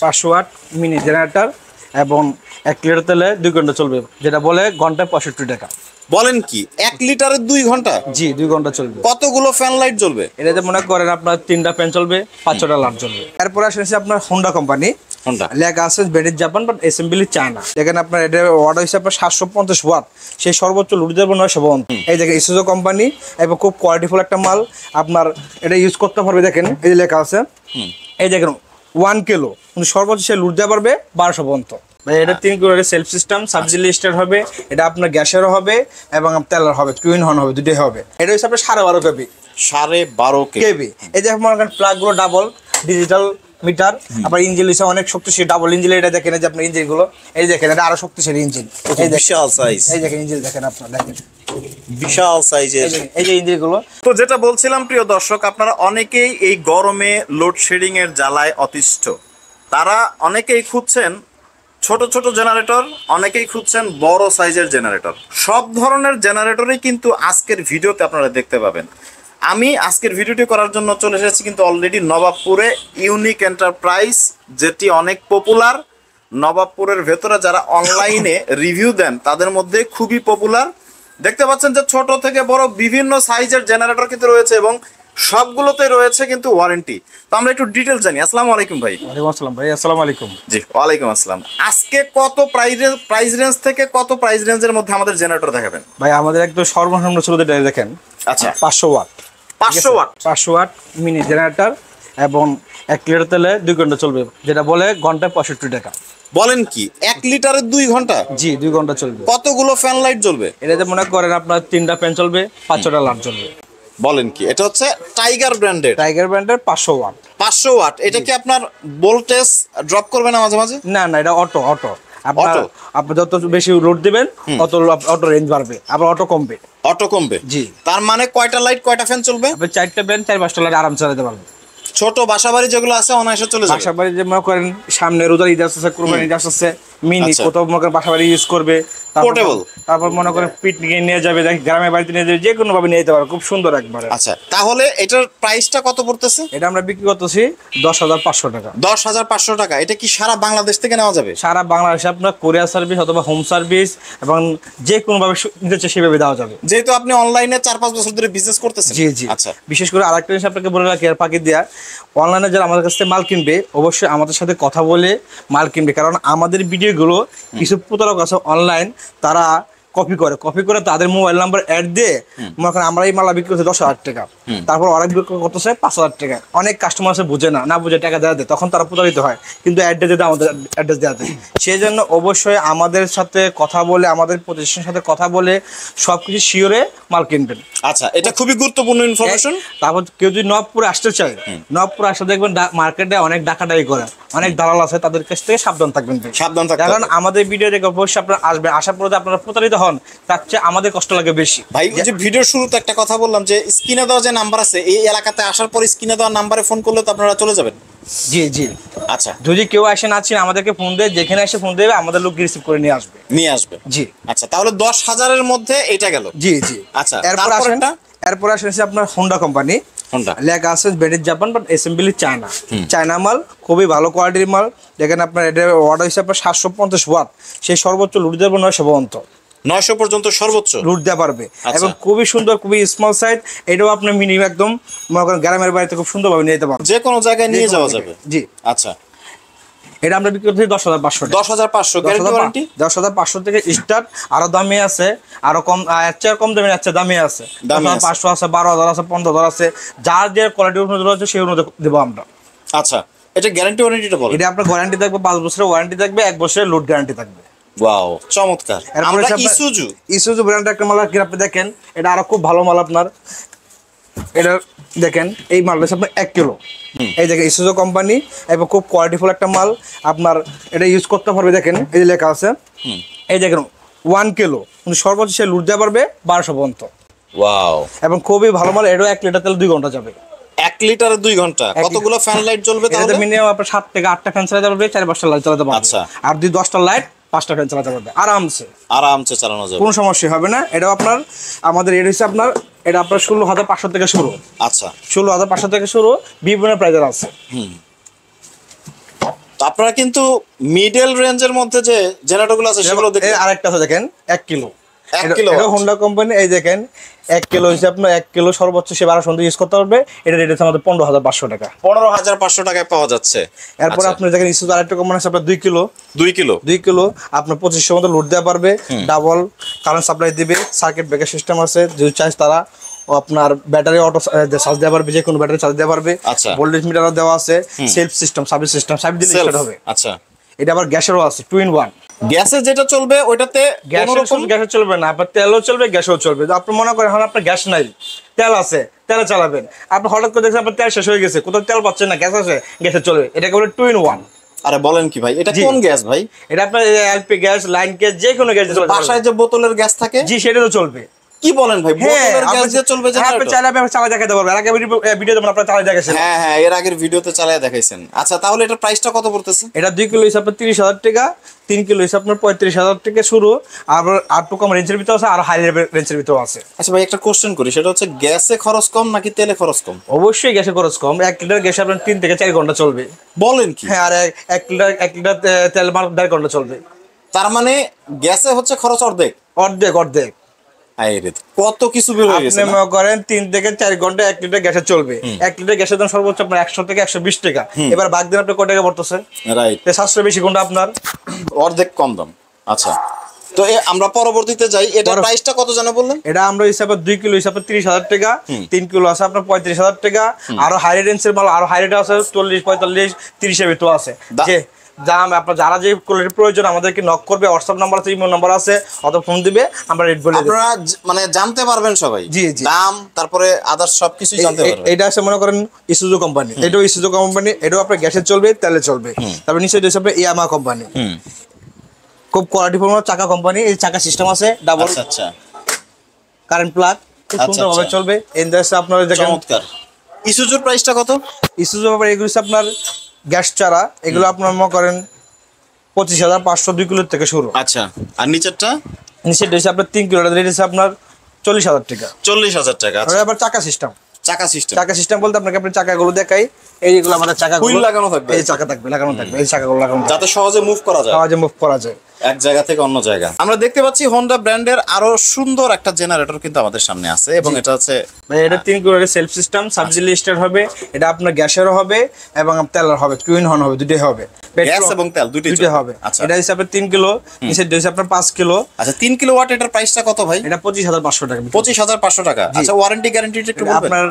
500 watt mini generator এবং 1 litre তেলে 2 ঘন্টা চলবে, যেটা বলে ঘন্টায় 65 টাকা। বলেন কি 1 লিটারে 2 ঘন্টা? জি 2 ঘন্টা চলবে। কতগুলো ফ্যান লাইট জ্বলবে? এটাতে মনে করেন আপনার 3টা ফ্যান চলবে, 5-6টা লাইট জ্বলবে। এরপর আসছে আপনার হোন্ডা কোম্পানি, হোন্ডা লেখা আছে made in Japan but assembly China. দেখেন আপনার এটা অর্ডার হিসেবে আপনার 750 ওয়াট, সেই সর্বোচ্চ লোড দেবো 900 ওয়াট। এই দেখেন ইসুজু কোম্পানি এবং খুব কোয়ালিটিফুল একটা মাল, আপনার এটা ইউজ করতে পারবে। দেখেন এই লেখা আছে, এই দেখেন 1 কিলো সর্বোচ্চ সে লোড দেওয়া পারবে 1200 পর্যন্ত। এটা 3 কিলো সেলফ সিস্টেম, সাবজিলি স্টার হবে, এটা আপনার গ্যাসেরও হবে এবং তেলের হবে, টুইন হর্ন হবে, দুটোই হবে। এটা হচ্ছে আপনার 12.5 কেবি। 12.5 কেবি। এই যে মনে করেন প্লাগগুলো ডাবল ডিজিটাল মিটার, আবার ইঞ্জিন হিসেবে অনেক শক্তিশালী ডাবল ইঞ্জিন। এটা দেখেন এই যে আপনার ইঞ্জিন গুলো, এই দেখেন এটা আরো শক্তিশালী ইঞ্জিন। এই বিশাল সাইজ, এই দেখেন ইঞ্জিন দেখেন আপনারা, দেখেন বিশাল সাইজের এই যে ইঞ্জিন গুলো। তো যেটা বলছিলাম প্রিয় দর্শক, আপনারা অনেকেই এই গরমে লোডশেডিং এর জ্বালায় অতিষ্ঠ। তারা অনেকেই খুঁজছেন ছোট ছোট জেনারেটর, অনেকেই খুঁজছেন বড় সাইজের জেনারেটর। সব ধরনের জেনারেটরই কিন্তু আজকের ভিডিওতে আপনারা দেখতে পাবেন। আমি আজকের ভিডিওটি করার জন্য চলে এসেছি কিন্তু অলরেডি নবাবপুরে ইউনিক এন্টারপ্রাইজ, যেটি অনেক পপুলার। নবাবপুরের ভেতরে যারা অনলাইনে রিভিউ দেন তাদের মধ্যে খুবই পপুলার। দেখতে পাচ্ছেন যে ছোট থেকে বড় বিভিন্ন সাইজের জেনারেটর কিন্তু রয়েছে এবং সবগুলোতে রয়েছে কিন্তু ওয়ারেন্টি। তো আমরা একটু ডিটেইলস জানি। আসসালামু আলাইকুম ভাই। ওয়ালাইকুম আসসালাম ভাই। আসসালামু আলাইকুম। জি ওয়ালাইকুম আসসালাম। আজকে কত প্রাইস রেঞ্জ থেকে কত প্রাইস রেঞ্জের মধ্যে আমাদের জেনারেটর দেখাবেন ভাই? আমাদের একদম সর্বনিম্ন ছিল এটা দেখেন, আচ্ছা 500 watt. 500 watt 500 watt mini generator এবং 1 লিটার তেলে 2 ঘন্টা চলবে, যেটা বলে ঘন্টায় 65 টাকা। বলেন কি 1 লিটারে 2 ঘন্টা? জি 2 ঘন্টা চলবে। কতগুলো ফ্যান লাইট জ্বলবে? এটাতে মনে করেন আপনার 3টা ফ্যান চলবে, 5-6টা লাইট জ্বলবে। বলেন কি এটা হচ্ছে টাইগার ব্র্যান্ডের? টাইগার ব্র্যান্ডের 500 ওয়াট। 500 ওয়াট। এটা কি আপনার ভোল্টেজ ড্রপ করবে না মাঝে মাঝে? না না, এটা অটো। আপনি যত বেশি লোড দিবেন অত অটো রেঞ্জ বাড়বে, আবার অটো কমবে। অটো কমবে? জি। তার মানে কয়টা লাইট কয়টা ফ্যান চলবে? আপনি 4টা ফ্যান 4-5টা লাইট আরাম চালাতে পারবেন। ছোট বাসাবাড়ি যেগুলো আছে অনায়াসে চলে যাবে। বাসাবাড়ি যে মনে করেন সামনে রোজার ঈদ আসছে, কুরবানি ঈদ আসছে, মিনি কোথাও মনে করেন বাসাবাড়ি ইউজ করবে, পোর্টেবল। তারপর মনে করেন পিকনিকে নিয়ে যাবে, গ্রামের বাড়িতে নিয়ে যাবে, যে কোনো ভাবে নিয়ে যেতে পারবে, খুব সুন্দর একবারে। আচ্ছা তাহলে এটার প্রাইসটা কত পড়তেছে? এটা আমরা বিক্রি করতেছি 10,500 টাকা। 10,500 টাকা। এটা কি সারা বাংলাদেশ থেকে নেওয়া যাবে? সারা বাংলাদেশে আপনার কোরিয়ার সার্ভিস অথবা হোম সার্ভিস এবং যে কোনো ভাবে নিতে চাই সেভাবে দেওয়া যাবে। যেহেতু আপনি অনলাইনে 4-5 বছর ধরে বিজনেস করতেছেন। জি জি। আচ্ছা বিশেষ করে আরেকটা জিনিস আপনাকে বলে রাখি, আর ফাঁকি দেয়া, অনলাইনে যারা আমাদের কাছ থেকে মাল কিনবে অবশ্যই আমাদের সাথে কথা বলে মাল কিনবে, কারণ আমাদের ভিডিওগুলো কিছু প্রতারক আছে অনলাইন, তারা কপি করে তাদের মোবাইল নাম্বার অ্যাড দিয়ে মনে করেন আমরা এই মালা বিক্রি করছি 10,000 টাকা, তারপর ওরা বিক্রি করতেছে 5,000 টাকা। অনেক কাস্টমার আছে বুঝে না বুঝে টাকা দেওয়া দেয়, তখন তারা প্রতারিত হয়, কিন্তু অ্যাড্রেস দিতে আমাদের অ্যাড্রেস দেওয়া দেয়। সেই জন্য অবশ্যই আমাদের সাথে কথা বলে, আমাদের প্রতিষ্ঠানের সাথে কথা বলে সবকিছু শিওরে মাল কিনবেন। আচ্ছা এটা খুবই গুরুত্বপূর্ণ ইনফরমেশন। তারপর কেউ যদি নবপুরে আসতে চায়, নবপুরে আসলে দেখবেন মার্কেটে অনেক ডাকাডাকি করে, অনেক দালাল আছে, তাদের কাছ থেকে সাবধান থাকবেন। সাবধান থাকবেন, কারণ আমাদের ভিডিও দেখে অবশ্যই আপনারা আসবেন, আসার পরে আপনারা প্রতারিত হন, তার চেয়ে আমাদের কষ্ট লাগে বেশি। ভাই ওই যে ভিডিওর শুরুতে একটা কথা বললাম যে স্ক্রিনে দেওয়া যে নাম্বার আছে, এই এলাকাতে আসার পর স্ক্রিনে দেওয়া নাম্বারে ফোন করলে তো আপনারা চলে যাবেন। জি জি। আচ্ছা যদি কেউ আসে না চিনে আমাদেরকে ফোন দেয়, যেখানে এসে ফোন দেবে আমাদের লোক রিসিভ করে নিয়ে আসবে। জি। আচ্ছা তাহলে 10,000-এর মধ্যে এটা গেল। জি জি। আচ্ছা এরপর আসেন আপনার হোন্ডা কোম্পানি, হোন্ডা লেখা আছে made in Japan but assembly China. China মাল, খুবই ভালো কোয়ালিটির মাল। দেখেন আপনার এটা অর্ডার হিসেবে আপনার 750 ওয়াট, সেই সর্বোচ্চ লোড দেবো 900 পর্যন্ত। 900 পর্যন্ত সর্বোচ্চ লোড দেওয়া পারবে এবং খুবই সুন্দর, খুবই স্মল সাইজ। এটাও আপনার মিনিমাম একদম মনে করেন গ্রামের বাড়িতে খুব সুন্দরভাবে নিয়ে যেতে পারবেন, যে কোনো জায়গায় নিয়ে যাওয়া যাবে। জি। আচ্ছা এটা আমরা বিক্রি করছি 10,500 টাকা। 10,500 গ্যারান্টি ওয়ারেন্টি। 10,500 থেকে স্টার্ট, আরো দামি আছে, আরো কম, এর কম দামি আছে, দামি আছে 10,500 আছে, 12,000 আছে, 15,000 আছে, যার যে কোয়ালিটি অনুযায়ী আছে সেই অনুযায়ী দেবো আমরা। আচ্ছা এটা গ্যারান্টি ওয়ারেন্টিটা বলো। এটা আপনার গ্যারান্টি থাকবে 5 বছরের ওয়ারেন্টি থাকবে, 1 বছরের লোড গ্যারান্টি থাকবে। ওয়াও চমৎকার। আমরা ইসুজু ব্র্যান্ডের একটা মাল আপনি দেখেন, এটা আরো খুব ভালো মাল আপনার। এটা দেখেন এই মালটা আপনার 1 কিলো। এই দেখেন ইসুজু কোম্পানি এবং খুব কোয়ালিটিফুল একটা মাল, আপনার এটা ইউজ করতে পারবে। দেখেন এই লেখা আছে, এই দেখেন 1 কিলো সর্বোচ্চ সে লোড দেওয়া পারবে 1200 পর্যন্ত। ওয়াও। এবং খুবই ভালো মাল। এটাও 1 লিটার তেল 2 ঘন্টা যাবে। 1 লিটারে 2 ঘন্টা। কতগুলো ফ্যান লাইট জ্বলবে তাহলে? মিনিমাম আপনার 7 থেকে 8টা ফ্যান চালাতে পারবে, 4-5টা লাইট চালাতে পারবে। আচ্ছা। আর 10টা লাইট 5টা ফ্যান চালাতে পারবে আরামসে চালানো যাবে, কোনো সমস্যা হবে না। এটাও আপনার আমাদের রেট হচ্ছে আপনার, এটা আপনার 16,500 থেকে শুরু। আচ্ছা 16,500 থেকে শুরু, বিভিন্ন প্রাইজের আছে। তো আপনারা কিন্তু মিডল রেঞ্জের মধ্যে যে জেনারেটরগুলো আছে সেগুলো দেখেন। আরেকটা আছে দেখেন 1 কিলো, 1 কিলো এটা হোন্ডা কোম্পানি। এই দেখেন 1 কিলো হিসাব আপনার 1 কিলো সর্বোচ্চ সে 12 ঘন্টা ইউজ করতে পারবে। এটা রেট আছে আমাদের 15,500 টাকা। 15,500 টাকায় পাওয়া যাচ্ছে। এরপর আপনি দেখেন ইস্যু আরেকটা কোম্পানি আছে আপনার 2 কিলো, 2 কিলো আপনার 2500 মতো লোড দেওয়া পারবে, ডাবল কারেন্ট সাপ্লাই দিবে, সার্কিট ব্রেকার সিস্টেম আছে, যদি চার্জ তারা ও আপনার ব্যাটারি অটো চার্জ দেওয়া পারবে, যে কোনো ব্যাটারি চার্জ দেওয়া পারবে। আচ্ছা। ভোল্টেজ মিটার দেওয়া আছে, self system, service system, service দিলে স্টার্ট হবে। আচ্ছা, এটা আবার গ্যাসেরও আছে 2 in 1। গ্যাসে যেটা চলবে ওইটাতে কোনো রকম গ্যাসে চলবে না, আপনার তেলও চলবে, গ্যাসও চলবে। আপনি মনে করেন এখন আপনার গ্যাস নাই, তেল আছে, তেলে চালাবেন, আপনি হঠাৎ করে দেখছেন আপনার তেল শেষ হয়ে গেছে, কোথাও তেল পাচ্ছেন না, গ্যাস আছে, গ্যাসে চলবে। এটাকে বলে 2 in 1। আরে বলেন কি ভাই, এটা কোন গ্যাস ভাই? এটা আপনার এলপি গ্যাস, লাইন গ্যাস, যে কোনো গ্যাস চলবে। বাসায় যে বোতলের গ্যাস থাকে, জি সেটাও চলবে। কি বলেন ভাই, বোতলের গ্যাস দিয়ে চলবে আপনি জেনারেটর? চাইলে আপনি চালা দেখাতে পারবেন, আগে ভিডিওতে আপনারা চালা দেখাইছেন। হ্যাঁ হ্যাঁ, এর আগের ভিডিওতে চালায় দেখাইছেন। আচ্ছা, তাহলে এটার প্রাইসটা কত পড়তেছে? এটা 2 কিলো হিসাবে 30,000 টাকা, 3 কিলো হিসাবে আপনার 35,000 টাকা শুরু। আর টু কম রেঞ্জের ভিতরে আছে, আর হাই রেঞ্জের ভিতরে আছে। আচ্ছা ভাই, একটা কোশ্চেন করি, সেটা হচ্ছে গ্যাসে খরচ কম নাকি তেলে খরচ কম? অবশ্যই গ্যাসে খরচ কম। 1 লিটার গ্যাসে আপনার 3 থেকে 4 ঘন্টা চলবে। বলেন কি? হ্যাঁ, আর 1 লিটার তেল মার 1.5 ঘন্টা চলবে। তার মানে গ্যাসে হচ্ছে খরচ অর্ধেক। অর্ধেক। আইরে, কত কিছু বের হয়ে গেছে আপনি মনে করেন 3 থেকে 4 ঘন্টা 1 লিটার গ্যাসে চলবে। 1 লিটার গ্যাসের দাম সর্বোচ্চ আপনার 100 থেকে 120 টাকা। এবার বাদ দিন আপনি কত টাকা পড়তেছে? রাইট, 700 বেশি কোনটা আপনার? অর্ধেক কম দাম। আচ্ছা, তো আমরা পরবর্তীতে যাই। এটা প্রাইসটা কত জানো বললেন? এটা আমরা হিসাবে 2 কিলো হিসাবে 30,000 টাকা, 3 কিলো আছে আপনার 35,000 টাকা। আরো হাই রেঞ্জের মাল, আরো হাই রেট আছে 40, 45, 30 এর ভিতর আছে। যে দাম আপনার যারা যে কোয়ালিটির প্রয়োজন আমাদেরকে নক করবে, হোয়াটসঅ্যাপ নাম্বার আছে, ইমেল নাম্বার আছে, অথবা ফোন দিবে, আমরা রেট বলে দেব। আপনারা মানে জানতে পারবেন সবাই, জি জি, দাম, তারপরে আদার্স সবকিছু জানতে পারবেন। এটা আছে মনে করেন ইসুজু কোম্পানি, এটাও ইসুজু কোম্পানি, এটাও আপনার গ্যাসে চলবে, তেলে চলবে। তারপর নিচে হিসাবে ইয়ামা কোম্পানি, খুব কোয়ালিটিফুল চাকা কোম্পানি। এই চাকা সিস্টেম আছে, ডাবল আচ্ছা, কারেন্ট প্লাগ, খুব সুন্দরভাবে চলবে। এনদাসে আপনারা দেখেন চমৎকার। ইসুজুর প্রাইসটা কত? ইসুজু ব্যাপারে এগুলো হচ্ছে আপনার গ্যাস চারা, এগুলো আপনার মনে করেন 25,500 2 কিলোর থেকে শুরু। আচ্ছা, আর নিচেরটা? নিচের হচ্ছে আপনার 3 কিলো, রেট হচ্ছে আপনার 40,000 টাকা। 40,000 টাকা। আর আবার চাকা সিস্টেম বলতে আপনাকে আপনি চাকাগুলো দেখাই। এইগুলো আমাদের চাকাগুলো লাগানো থাকবে, এই চাকা থাকবে, লাগানো থাকবে, এই চাকাগুলো লাগানো যাতে সহজে মুভ করা যায়, মুভ করা যায় এক জায়গা থেকে অন্য জায়গা। আমরা দেখতে পাচ্ছি হোন্ডা ব্র্যান্ডের আরো সুন্দর একটা জেনারেটর কিন্তু আমাদের সামনে আছে, এবং এটা হচ্ছে এটা 3 কিলোর সেলফ সিস্টেম, সাবজিলি স্টার্ট হবে। এটা আপনার গ্যাসেরও হবে এবং তেলের হবে, 2 in 1 হবে, দুটোই হবে, গ্যাস এবং তেল দুটোই হবে। আচ্ছা, এটা হিসাবে 3 কিলো, নিচে হচ্ছে আপনার 5 কিলো। আচ্ছা, 3 কিলোওয়াট, এটার প্রাইসটা কত ভাই? এটা 25,500 টাকা। 25,500 টাকা। আচ্ছা, ওয়ারেন্টি গ্যারান্টিটা একটু বলবেন? আপনার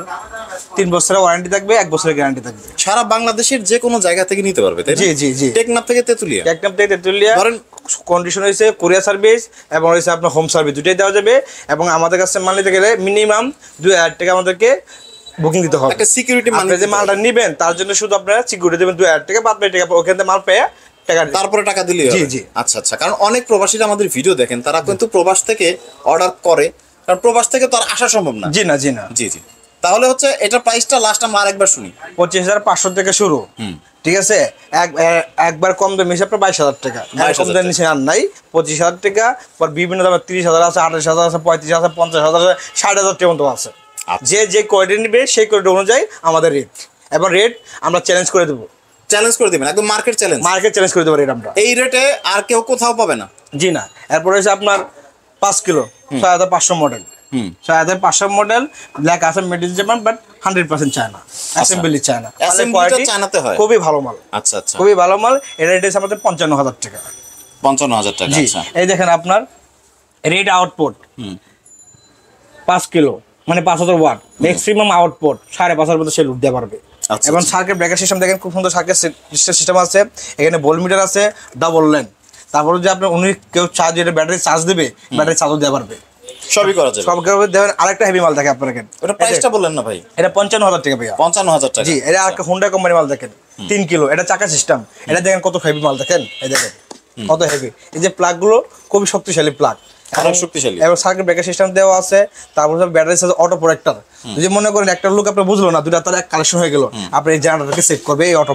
3 বছরের ওয়ারেন্টি থাকবে, 1 বছরের গ্যারান্টি থাকবে। সারা বাংলাদেশের যে কোনো জায়গা থেকে নিতে পারবে, তাই না? জি জি জি, টেকনাফ থেকে তেতুলিয়া। ধরেন কন্ডিশন হয়েছে কুরিয়ার সার্ভিস এবং হয়েছে আপনার হোম সার্ভিস, দুটোই দেওয়া যাবে। এবং আমাদের কাছে মাল নিতে গেলে মিনিমাম 2,000 টাকা আমাদেরকে বুকিং দিতে হবে। একটা সিকিউরিটি মানি, যে মালটা নেবেন তার জন্য শুধু আপনারা সিকিউরিটি দেবেন 2,000 টাকা, বাদ বাকি টাকা ওখান থেকে মাল পেয়ে তারপরে টাকা দিলে হবে। জি জি, আচ্ছা আচ্ছা, কারণ অনেক প্রবাসীরা আমাদের ভিডিও দেখেন, তারা কিন্তু প্রবাস থেকে অর্ডার করে, কারণ প্রবাস থেকে তো আর আসা সম্ভব না। জি না জি না, জি জি। তাহলে হচ্ছে এটা প্রাইসটা লাস্ট আমরা আরেকবার শুনি। 25,500 থেকে শুরু, ঠিক আছে। একবার কম দামে হিসাবে 22,000 টাকা, কম দামের নিচে আর নাই। 25,000 টাকা, পর বিভিন্ন দামে 30,000 আছে, 28,000 আছে, 35,000, 50,000 আছে, 60,000 টাকা পর্যন্ত আছে। যে কোয়ালিটি নেবে সেই কোয়ালিটি অনুযায়ী আমাদের রেট, এবং রেট আমরা চ্যালেঞ্জ করে দেবো। চ্যালেঞ্জ করে দিবেন, একদম মার্কেট চ্যালেঞ্জ করে দেবো রেট আমরা। এই রেটে আর কেউ কোথাও পাবে না। জি না। এরপরে হচ্ছে আপনার 5 কিলো 6,500 মডেল, 6,500 মডেল, ব্ল্যাক আছে, made in Japan, but 100% China, assembly China, চায়নাতে হয়, খুবই ভালো মাল। আচ্ছা আচ্ছা, খুবই ভালো মাল। এর রেট আছে আমাদের 55,000 টাকা। 55,000 টাকা। আচ্ছা, এই দেখেন আপনার রেড আউটপুট 5 কিলো মানে 5,000 ওয়াট, ম্যাক্সিমাম আউটপুট 5,500 মধ্যে সে লুট দিতে পারবে। এবং সার্কিট ব্রেকার সিস্টেম দেখেন, খুব সুন্দর সার্কিট সিস্টেম আছে। এখানে ভোল্ট মিটার আছে, ডাবল লাইন। তারপরে যে আপনার কেউ চার্জ, এটা ব্যাটারি চার্জ দেবে, ব্যাটারি চার্জও দিতে পারবে, সবই করা যাবে। সব করে দেবেন। আরেকটা হেভি মাল দেখেন আপনারা, ওটা প্রাইসটা বললেন না ভাই? এটা 55,000 টাকা ভাইয়া। 55,000 টাকা। জি, এটা একটা হোন্ডা কোম্পানি মাল দেখেন, 3 কিলো, এটা চাকা সিস্টেম। এটা দেখেন কত হেভি মাল, দেখেন এই দেখেন কত হেভি। এই যে প্লাগ গুলো খুবই শক্তিশালী প্লাগ, অনেক শক্তিশালী, এবং সার্কিট ব্রেকার সিস্টেম দেওয়া আছে। তারপর ব্যাটারি চার্জ, অটো প্রোটেক্টর। যদি মনে করেন একটা লোক আপনি বুঝলো না, দুটা তার এক কালেকশন হয়ে গেল, আপনি এই জেনারেটরকে সেট করবে এই অটো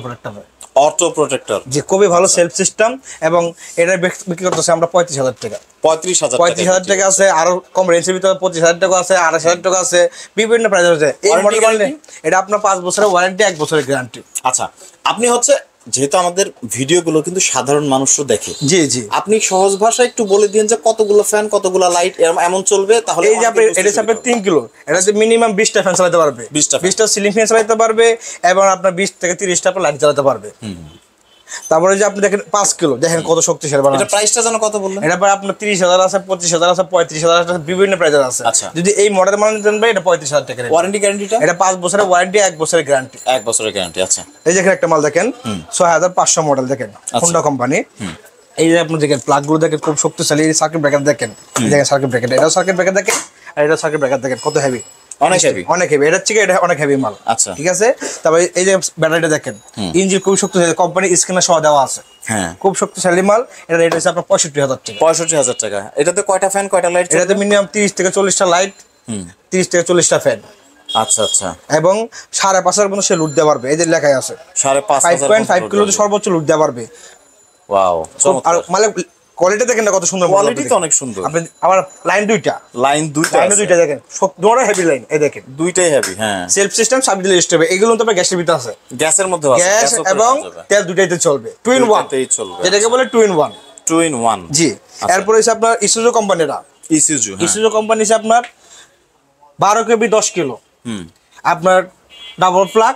প্রোটেক্টর। যে খুবই ভালো সেলফ সিস্টেম, এবং এটা বিক্রি করতেছে আমরা 35,000 টাকা। 35,000 টাকা আছে, আরো কম রেঞ্জের ভিতরে 25,000 টাকা আছে, 28,000 টাকা আছে, বিভিন্ন প্রাইস আছে। এই মডেল এটা আপনার 5 বছরের ওয়ারেন্টি, 1 বছরের গ্যারান্টি। আচ্ছা, আপনি হচ্ছে যেহেতু আমাদের ভিডিওগুলো কিন্তু সাধারণ মানুষও দেখে, জি জি, আপনি সহজ ভাষায় একটু বলে দিন যে কতগুলো ফ্যান, কতগুলো লাইট এমন চলবে, তাহলে এই যে আপনি এটা হচ্ছে 3 কিলো, এটাতে মিনিমাম 20টা ফ্যান চালাতে পারবে, 20টা সিলিং ফ্যান চালাতে পারবে, এবং আপনার 20 থেকে 30টা লাইট চালাতে পারবে। তারপরে যে আপনি দেখেন 5 কিলো, দেখেন কত শক্তিশালী বানানো। এটা প্রাইসটা জানো কত বললেন? এটা পরে আপনার 30,000 আছে, 25,000 আছে, 35,000 আছে, বিভিন্ন প্রাইসের আছে। আচ্ছা, যদি এই মডেল মানে নেন ভাই, এটা 35,000 টাকা। ওয়ারেন্টি গ্যারান্টিটা? এটা 5 বছরের ওয়ারেন্টি, 1 বছরের গ্যারান্টি। 1 বছরের গ্যারান্টি। আচ্ছা, এই দেখেন একটা মাল দেখেন 6500 মডেল, দেখেন হোন্ডা কোম্পানি। এই যে আপনি দেখেন প্লাগ গুলো দেখেন খুব শক্তিশালী, এই সার্কিট ব্রেকার দেখেন, দেখেন সার্কিট ব্রেকার, এটাও সার্কিট ব্রেকার দেখেন, আর এটাও সার্কিট ব্রেকার দেখেন, কত হেভি, অনেক হেভি, অনেক হেভি। এটা থেকে এটা অনেক হেভি মাল। আচ্ছা, ঠিক আছে। তারপরে এই যে ব্যাটারিটা দেখেন, ইঞ্জিন খুব শক্তিশালী, কোম্পানি স্ক্রিনে সহ দেওয়া আছে। হ্যাঁ, খুব শক্তিশালী মাল। এটা রেট হচ্ছে আপনার 65,000 টাকা। 65,000 টাকা। এটাতে কয়টা ফ্যান, কয়টা লাইট? এটাতে মিনিমাম 30 থেকে 40টা লাইট, 30 থেকে 40টা ফ্যান। আচ্ছা আচ্ছা। এবং 5,500 পর্যন্ত সে লুট দিতে পারবে, এই যে লেখাই আছে 5.5 কিলো সর্বোচ্চ লুট দিতে পারবে। ওয়াও, আর মানে কোয়ালিটি দেখেন না কত সুন্দর, কোয়ালিটি তো অনেক সুন্দর। আপনি আবার লাইন দুইটা দেখেন, সব দুটোই হেভি লাইন, এই দেখেন দুইটাই হেভি। হ্যাঁ, সেলফ সিস্টেম, সাবি দিলে স্টেপ, এগুলো তো গ্যাসের ভিতরে আছে, গ্যাসের মধ্যে আছে, গ্যাস এবং তেল দুটাইতে চলবে, 2 in 1 চলবে, যেটাকে বলে 2 in 1। 2 in 1, জি। এরপর হচ্ছে আপনার ইসুজু কোম্পানিটা, ইসুজু কোম্পানি হচ্ছে আপনার 12 কেবি 10 কিলো, আপনার double plug,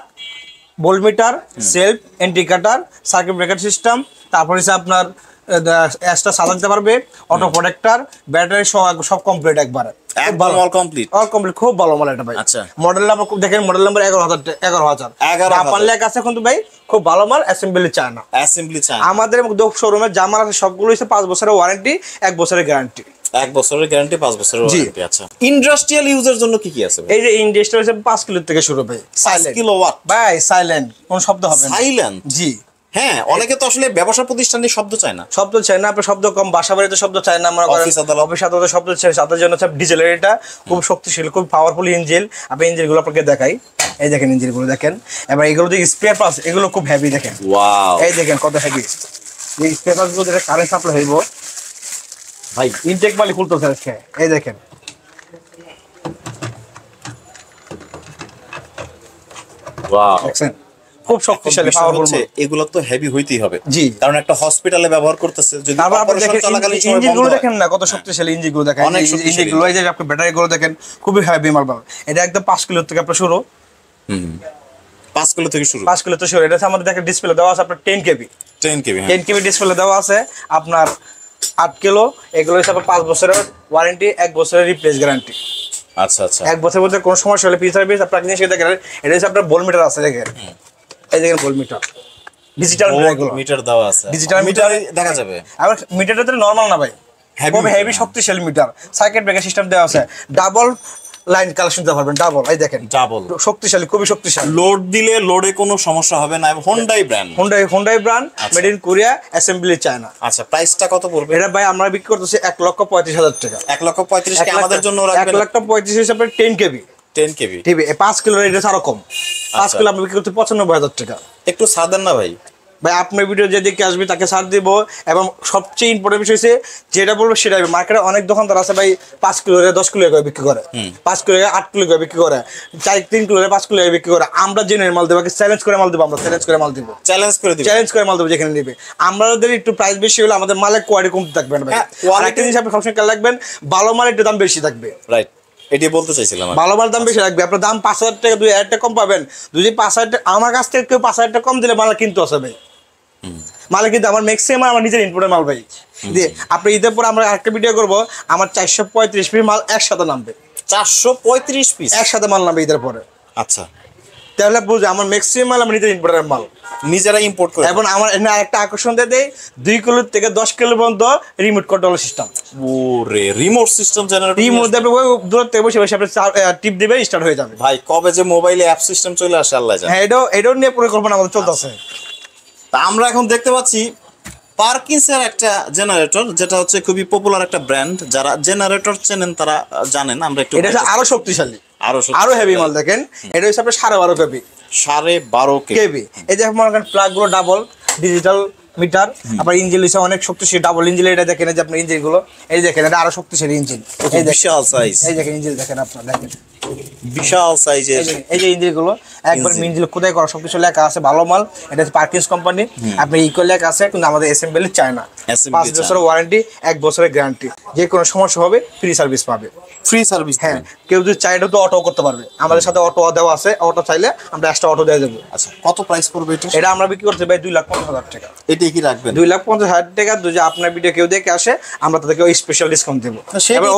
voltmeter, self, indicator, circuit breaker system, তারপর হচ্ছে আপনার এক্সট্রা সাজাতে পারবে, অটো প্রোটেক্টর, ব্যাটারি সব কমপ্লিট একবারে, একদম অল কমপ্লিট, খুব ভালো মাল এটা ভাই। আচ্ছা, মডেল নাম্বার দেখেন, মডেল নাম্বার 11,000 জাপান লেখা আছে, কিন্তু ভাই খুব ভালো মাল, অ্যাসেম্বলি চায় না, আমাদের শোরুমে যা মাল আছে সবগুলো হচ্ছে 5 বছরের ওয়ারেন্টি, 1 বছরের গ্যারান্টি। 1 বছরের গ্যারান্টি, 5 বছরের ওয়ারেন্টি। আচ্ছা, ইন্ডাস্ট্রিয়াল ইউজের জন্য কি কি আছে? এই যে ইন্ডাস্ট্রিয়াল হচ্ছে 5 কিলো থেকে শুরু ভাই, 5 কিলোওয়াট ভাই, সাইলেন্ট, কোন শব্দ হবে না, সাইলেন্ট। জি। হ্যাঁ, অনেকে তো আসলে ব্যবসা প্রতিষ্ঠানে শব্দ চায় না, আপনার শব্দ কম, বাসা বাড়িতে শব্দ চায় না, আমরা অফিস আদালতে শব্দ চাই, তাদের জন্য ডিজেলের এটা খুব শক্তিশালী, খুব পাওয়ারফুল ইঞ্জিন। আপনি ইঞ্জিনগুলো আপনাকে দেখাই, এই দেখেন ইঞ্জিনগুলো দেখেন। এবার এগুলো যে স্পেয়ার পার্টস, এগুলো খুব হেভি, দেখেন ওয়াও, এই দেখেন কত হেভি। এই স্পেয়ার পার্টস গুলো কারেন্ট সাপ্লাই হইব ভাই, ইনটেক মালি খুলতেছে আজকে, এই দেখেন ওয়াও, দেখছেন খুব শক্তিশালী, পাওয়ারফুল। এগুলো তো হেভি হইতেই হবে, জি, কারণ একটা হসপিটালে ব্যবহার করতেছে। যদি ইঞ্জিনগুলো দেখেন না কত শক্তিশালী, ইঞ্জিনগুলো দেখেন, ইঞ্জিনগুলো এই যে আপনি ব্যাটারিগুলো দেখেন, খুবই হেভি মাল পাবেন। এটা একদম 5 কিলো থেকে আপনার শুরু, 5 কিলো থেকে শুরু, 5 কিলো থেকে শুরু। এটা আমাদের দেখেন ডিসপ্লে দেওয়া আছে আপনার 10 কেবি, 10 কেবি ডিসপ্লে দেওয়া আছে আপনার 8 কিলো। এগুলো হিসাবে 5 বছরের ওয়ারেন্টি, 1 বছরের রিপ্লেস গ্যারান্টি। আচ্ছা আচ্ছা, 1 বছরের মধ্যে কোনো সমস্যা হলে সার্ভিস আপনার জিনিস দেখেন। এটা হচ্ছে আপনার ভোল্টমিটার আছে, দেখেন এই দেখেন ভোল্টমিটার, ডিজিটাল মিটার দেওয়া আছে, ডিজিটাল মিটার দেখা যাবে। আর মিটারটা তো নরমাল না ভাই, খুব হেভি শক্তিশালী মিটার, সার্কিট ব্রেকার সিস্টেম দেওয়া আছে, ডাবল লাইন কালেকশন দিতে পারবেন, ডাবল, এই দেখেন ডাবল শক্তিশালী, খুবই শক্তিশালী। লোড দিলে লোডে কোনো সমস্যা হবে না। Hyundai brand, made in Korea, assembly China. আচ্ছা, প্রাইসটা কত পড়বে? এটা ভাই আমরা বিক্রি করতেছি 1,35,000 টাকা। 1,35,000 কি আমাদের জন্য রাখবেন? 1,35,000 হিসাবে 10 কেবি, 5 কিলো রেট আরো কম, 5 কিলো আমরা বিক্রি করতে 95,000 টাকা। একটু ছাড় দেন না ভাই? ভাই আপনার ভিডিও যে দেখে আসবে তাকে ছাড় দিব। এবং সবচেয়ে ইম্পর্টেন্ট বিষয় হচ্ছে যেটা বলবো সেটাই। মার্কেটে অনেক দোকানদার আছে ভাই 5 কিলো 10 কিলো করে বিক্রি করে, 5 কিলো 8 কিলো করে বিক্রি করে, 3 কিলো 5 কিলো বিক্রি করে। আমরা জেনুইন মাল দেবো, চ্যালেঞ্জ করে মাল দেবো, আমরা চ্যালেঞ্জ করে মাল দেবো, চ্যালেঞ্জ করে মাল দেবো যেখানে নেবে। আমাদের একটু প্রাইস বেশি হলে আমাদের মালের কোয়ালিটি কমতে থাকবে না ভাই। কোয়ালিটি হিসাবে সবসময় খেয়াল রাখবেন, ভালো মালের একটু দাম বেশি থাকবে। রাইট, এটাই বলতে চাইছিলাম। ভালো মাল দাম বেশি রাখবে, আপনার দাম 5,000 টাকা 2,000 টাকা কম পাবেন। যদি 5,000 টাকা আমার কাছ থেকে কেউ 5,000 টাকা কম দিলে মাল কিন্তু আসে ভাই, মালে কিন্তু আমার ম্যাক্সিমাম আমার নিজের ইনপুটের মাল ভাই। আপনি ঈদের পর আমরা একটা ভিডিও করবো, আমার 435 পিস মাল একসাথে নামবে। 435 পিস একসাথে মাল নামবে ঈদের পরে। আচ্ছা, তাহলে বুঝে আমার ম্যাক্সিমাম মাল আমার নিজের ইনপুটের মাল, নিজেরা ইম্পোর্ট করে। এবং আমার এখানে আরেকটা আকর্ষণ দিয়ে দেয়, 2 কিলো থেকে 10 কিলো পর্যন্ত রিমোট কন্ট্রোল সিস্টেম। ওরে, রিমোট সিস্টেম জেনারেটর, রিমোট দেবে, দূর থেকে বসে বসে আপনি টিপ দিবে, স্টার্ট হয়ে যাবে। ভাই কবে যে মোবাইলে অ্যাপ সিস্টেম চলে আসে আল্লাহ জানে। হ্যাঁ, এটাও নিয়ে পরিকল্পনা আমাদের চলতেছে। আমরা এখন দেখতে পাচ্ছি পারকিনসের একটা জেনারেটর, যেটা হচ্ছে খুবই পপুলার একটা ব্র্যান্ড। যারা জেনারেটর চেনেন তারা জানেন। আমরা একটু এটা আরো শক্তিশালী, আরো হেভি মাল। দেখেন এটা হচ্ছে আপনার 12.5 কেবি, 12.5 কেবি। এই যে আপনার প্লাগ গুলো ডাবল ডিজিটাল মিটার, আবার ইঞ্জিন হচ্ছে অনেক শক্তিশালী, ডাবল ইঞ্জিন। এটা দেখেন যে আপনার ইঞ্জিন গুলো, এই দেখেন এটা আরো শক্তিশালী ইঞ্জিন, এই বিশাল সাইজ। এই দেখেন ইঞ্জিন দেখেন, আপনার দেখেন বিশাল সাইজের এই যে ইঞ্জিনগুলো একবার মিঞ্জিল খোদাই করা, সবকিছু লেখা আছে, ভালো মাল। এটা হচ্ছে পার্কিংস কোম্পানি, আপনার ইকো লেখা আছে, কিন্তু আমাদের অ্যাসেম্বলি চায় না। 5 বছরের ওয়ারেন্টি, 1 বছরের গ্যারান্টি, যে কোনো সমস্যা হবে ফ্রি সার্ভিস পাবে। Free service? হ্যাঁ, কেউ যদি চাই এটা তো অটো করতে পারবে, আমাদের সাথে অটো দেওয়া আছে, অটো চাইলে আমরা এক্সট্রা অটো দিয়ে দেবো। আচ্ছা, কত প্রাইস পড়বে এটা? এটা আমরা বিক্রি করতে ভাই 2,50,000 টাকা। এটাই কি রাখবেন? 2,50,000 টাকা। যদি আপনার ভিডিও কেউ দেখে আসে, আমরা তাদেরকে ওই স্পেশাল ডিসকাউন্ট দেবো।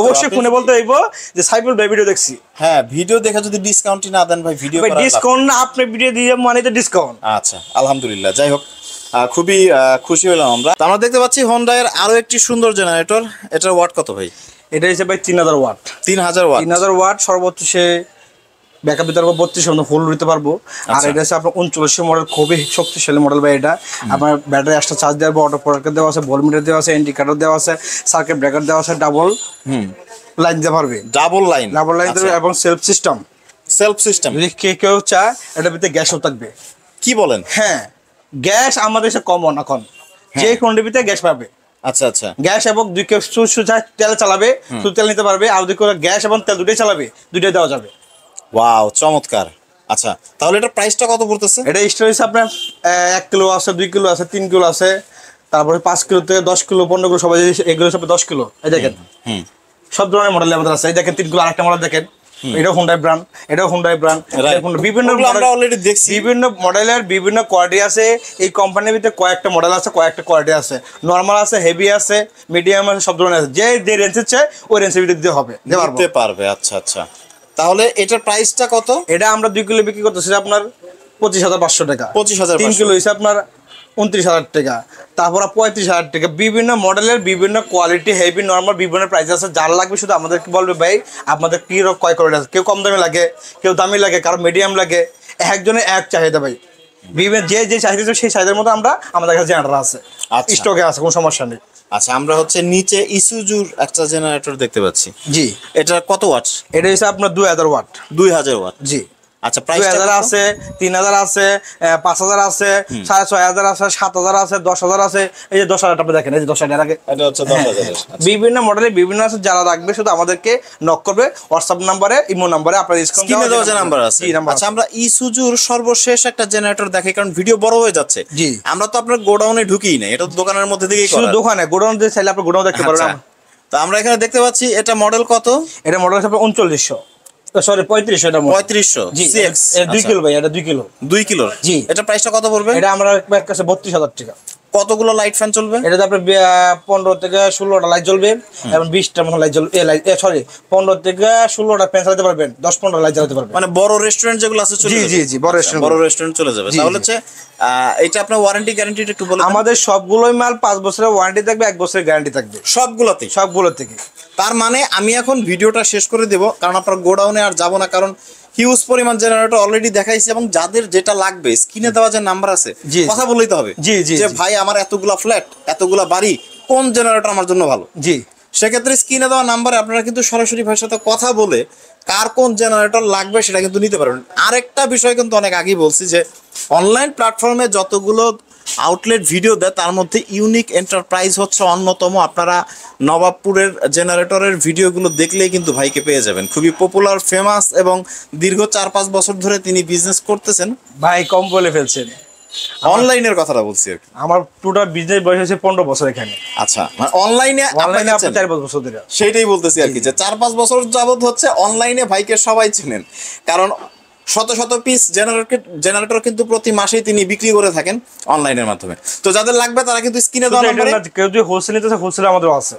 অবশ্যই ফোনে বলতে হইব যে সাইফুল ভাই ভিডিও দেখছি। হ্যাঁ, ভিডিও দেখে যদি ডিসকাউন্টই না দেন ভাই, ভিডিও করা ডিসকাউন্ট না, আপনি ভিডিও দিয়ে মানে তো ডিসকাউন্ট। আচ্ছা, আলহামদুলিল্লাহ। যাই হোক, খুবই খুশি হলাম আমরা। আমরা দেখতে পাচ্ছি হোন্ডা এর আরো একটি সুন্দর জেনারেটর। এটার ওয়াট কত ভাই? এটা হচ্ছে ভাই 3,000 ওয়াট। 3,000 ওয়াট? 3,000 ওয়াট সর্বোচ্চ। সে ব্যাকআপ দিতে পারবো 32 আমরা ফুল দিতে পারবো। আর এটা হচ্ছে আপনার 39 মডেল, খুবই শক্তিশালী মডেল ভাই। এটা আপনার ব্যাটারি এক্সট্রা চার্জ দেওয়া, অটো প্রোডাক্ট দেওয়া আছে, ভোল্টমিটার দেওয়া আছে, ইন্ডিকেটর দেওয়া আছে, সার্কিট ব্রেকার দেওয়া আছে, ডাবল লাইন দিতে পারবে। ডাবল লাইন এবং সেলফ সিস্টেম। যদি কেউ চায় এটার ভিতরে গ্যাসও থাকবে। কি বলেন? হ্যাঁ, গ্যাস আমাদের দেশে কমন এখন, যে কোনটির ভিতরে গ্যাস পাবে। আচ্ছা আচ্ছা, গ্যাস এবং দুই কেউ তেল চালাবে, শুধু তেল নিতে পারবে। আর যদি গ্যাস এবং তেল দুটোই চালাবে, দুটোই দেওয়া যাবে। ওয়াও, চমৎকার। আচ্ছা, তাহলে এটা প্রাইসটা কত পড়তেছে? এটা স্টোর হিসেবে আপনার 1 কিলো আছে, 2 কিলো আছে, 3 কিলো আছে, তারপরে 5 কিলো থেকে 10 কিলো, 15 কিলো, সবাই এগুলো সব 10 কিলো। এই দেখেন সব ধরনের মডেল আমাদের আছে। এই দেখেন 3 কিলো, আরেকটা মডেল দেখেন, এটাও হুন্ডাই ব্র্যান্ড, এটাও হুন্ডাই ব্র্যান্ড। বিভিন্ন বিভিন্ন মডেলের বিভিন্ন কোয়ালিটি আছে। এই কোম্পানির ভিতরে কয়েকটা মডেল আছে, কয়েকটা কোয়ালিটি আছে, নর্মাল আছে, হেভি আছে, মিডিয়াম আছে, সব ধরনের আছে। যে রেঞ্জের চাই ওই রেঞ্জের ভিতরে দিতে হবে, দিতে পারবে। আচ্ছা আচ্ছা, তাহলে এটার প্রাইসটা কত? এটা আমরা 2 কিলো বিক্রি করতেছি আপনার 25,500 টাকা। 25,000। 3 কিলো হিসাবে আপনার 29,000 টাকা, তারপর 35,000 টাকা। বিভিন্ন মডেলের বিভিন্ন কোয়ালিটি, হেভি, নর্মাল, বিভিন্ন প্রাইস আছে। যার লাগবে শুধু আমাদেরকে বলবে ভাই আপনাদের কি কয় কোয়ালিটি আছে। কেউ কম দামি লাগে, কেউ দামি লাগে, কারো মিডিয়াম লাগে, একজনের এক চাহিদা ভাই। বিভিন্ন যে চাহিদা সেই চাহিদার মতো আমরা আমাদের কাছে জেনারেটর আছে, স্টকে আছে, কোনো সমস্যা নেই। আচ্ছা, আমরা হচ্ছে নিচে ইসুজুর একটা জেনারেটর দেখতে পাচ্ছি। জি, এটা কত ওয়াট? এটা হচ্ছে আপনার 2,000 ওয়াট। 2,000 ওয়াট? জি। আচ্ছা, প্রাইস 2,000 আছে, 3,000 আছে, 5,000 আছে, 6,500 আছে, 7,000 আছে, 10,000 আছে। এই যে 10,000 টাকা দেখেন, এই যে 10,000 আগে, এটা হচ্ছে 10,000। বিভিন্ন মডেলে বিভিন্ন আছে। যারা রাখবে শুধু আমাদেরকে নক করবে হোয়াটসঅ্যাপ নাম্বারে, ইমো নাম্বারে, আপনার স্ক্রিনে দেওয়া যে নাম্বার আছে। আচ্ছা, আমরা ইসুজুর সর্বশেষ একটা জেনারেটর দেখি, কারণ ভিডিও বড় হয়ে যাচ্ছে। জি, আমরা তো আপনার গোডাউনে ঢুকিই না, এটা তো দোকানের মধ্যে থেকেই করা। শুধু দোকানে, গোডাউন দিয়ে চাইলে আপনি গোডাউন দেখতে পারবেন। তো আমরা এখানে দেখতে পাচ্ছি, এটা মডেল কত? এটা মডেল আছে 3900, সরি 3500। এটা 3500 সিএক্স। 2 কিলো ভাই, এটা 2 কিলো। 2 কিলো? জি। এটা প্রাইসটা কত পড়বে? এটা আমরা কাছে 32,000 টাকা। কতগুলো লাইট ফ্যান চলবে? এটাতে আপনার 15 থেকে 16টা লাইট জ্বলবে, এবং 20টা মতো লাইট জ্বলবে। 15 থেকে 16টা ফ্যান চালাতে পারবেন, 10-15 লাইট জ্বালাতে পারবেন। মানে বড় রেস্টুরেন্ট যেগুলো আছে চলে যাবে? জি, বড় রেস্টুরেন্ট চলে যাবে। তাহলে হচ্ছে এটা আপনার ওয়ারেন্টি গ্যারান্টিটা একটু বলুন। আমাদের সবগুলোই মাল 5 বছরের ওয়ারেন্টি থাকবে, 1 বছরের গ্যারান্টি থাকবে সবগুলো থেকে। তার মানে আমি এখন ভিডিওটা শেষ করে দেব, কারণ আপনার গোডাউনে আর যাব না, কারণ হিউজ পরিমাণ জেনারেটর অলরেডি দেখাইছি, এবং যাদের যেটা লাগবে স্ক্রিনে দেওয়া যে নাম্বার আছে কথা বলতে হবে যে ভাই আমার এতগুলা ফ্ল্যাট, এতগুলা বাড়ি, কোন জেনারেটর আমার জন্য ভালো। জি, সেক্ষেত্রে স্ক্রিনে দেওয়া নাম্বারে আপনারা কিন্তু সরাসরি ভাইয়ের সাথে কথা বলে কার কোন জেনারেটর লাগবে সেটা কিন্তু নিতে পারবেন। আরেকটা বিষয় কিন্তু অনেক আগেই বলছি যে অনলাইন প্ল্যাটফর্মে যতগুলো আউটলেট ভিডিও দেয় তার মধ্যে ইউনিক এন্টারপ্রাইজ হচ্ছে অন্যতম। আপনারা নবাবপুরের জেনারেটরের ভিডিওগুলো দেখলেই কিন্তু ভাইকে পেয়ে যাবেন। খুবই পপুলার, ফেমাস, এবং দীর্ঘ 4-5 বছর ধরে তিনি বিজনেস করতেছেন। ভাই কম বলে ফেলছেন, অনলাইনের কথাটা বলছি আর কি। আমার টোটাল বিজনেস বয়স হচ্ছে 15 বছর এখানে। আচ্ছা, মানে অনলাইনে আপনি 4-5 বছর ধরে। সেইটাই বলতেছি আর কি, যে 4-5 বছর যাবত হচ্ছে অনলাইনে ভাইকে সবাই চেনেন, কারণ শত শত পিস জেনারেটর কিন্তু প্রতি মাসেই তিনি বিক্রি করে থাকেন অনলাইনের মাধ্যমে। তো যাদের লাগবে তারা কিন্তু স্ক্রিনে দেওয়া নম্বরে, কেউ যদি হোলসেল নিতে চায় হোলসেল আমাদেরও আছে।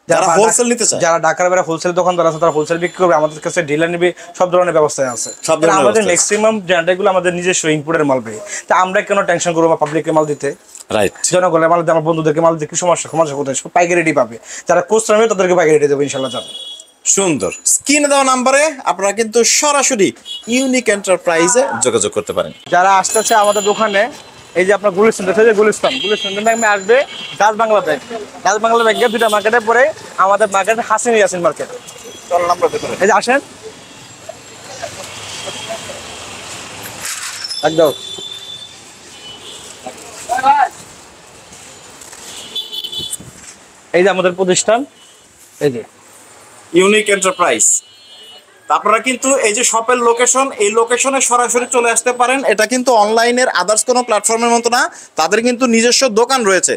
যারা হোলসেল নিতে চায়, যারা ঢাকার বাইরে হোলসেল দোকানদার আছে তারা হোলসেল বিক্রি করবে, আমাদের কাছে ডিলার নিবে, সব ধরনের ব্যবস্থায় আছে। আমাদের ম্যাক্সিমাম জেনারেটরগুলো আমাদের নিজস্ব ইনপুটের মাল পেয়ে, তা আমরা কেন টেনশন করবো পাবলিকের মাল দিতে। রাইট, জনগণের মাল দিতে, আমার বন্ধুদেরকে মাল দিতে কি সমস্যা কোথায়, পাইকারি রেডি পাবে। যারা খুচরা নেবে তাদেরকে পাইকারি রেডি দেবো ইনশাল্লাহ। যাবে সুন্দর। স্ক্রিনে দেওয়া নাম্বারে আপনারা কিন্তু সরাসরি ইউনিক এন্টারপ্রাইজে যোগাযোগ করতে পারেন। যারা আসতেছে আমাদের দোকানে, এই যে আপনার গুলিস্তান ব্যাংকে আসবে, ডাচ বাংলা ব্যাংকে 2টা মার্কেটের পরে আমাদের মার্কেট হাসিন ইয়াসিন মার্কেট। এই যে আসেন একদম। এই যে আমাদের প্রতিষ্ঠান, এই যে ইউনিক এন্টারপ্রাইজ। তা আপনারা কিন্তু এই যে শপের লোকেশন, এই লোকেশনে সরাসরি চলে আসতে পারেন। এটা কিন্তু অনলাইনের আদার্স কোনো প্ল্যাটফর্মের মতো না, তাদের কিন্তু নিজস্ব দোকান রয়েছে।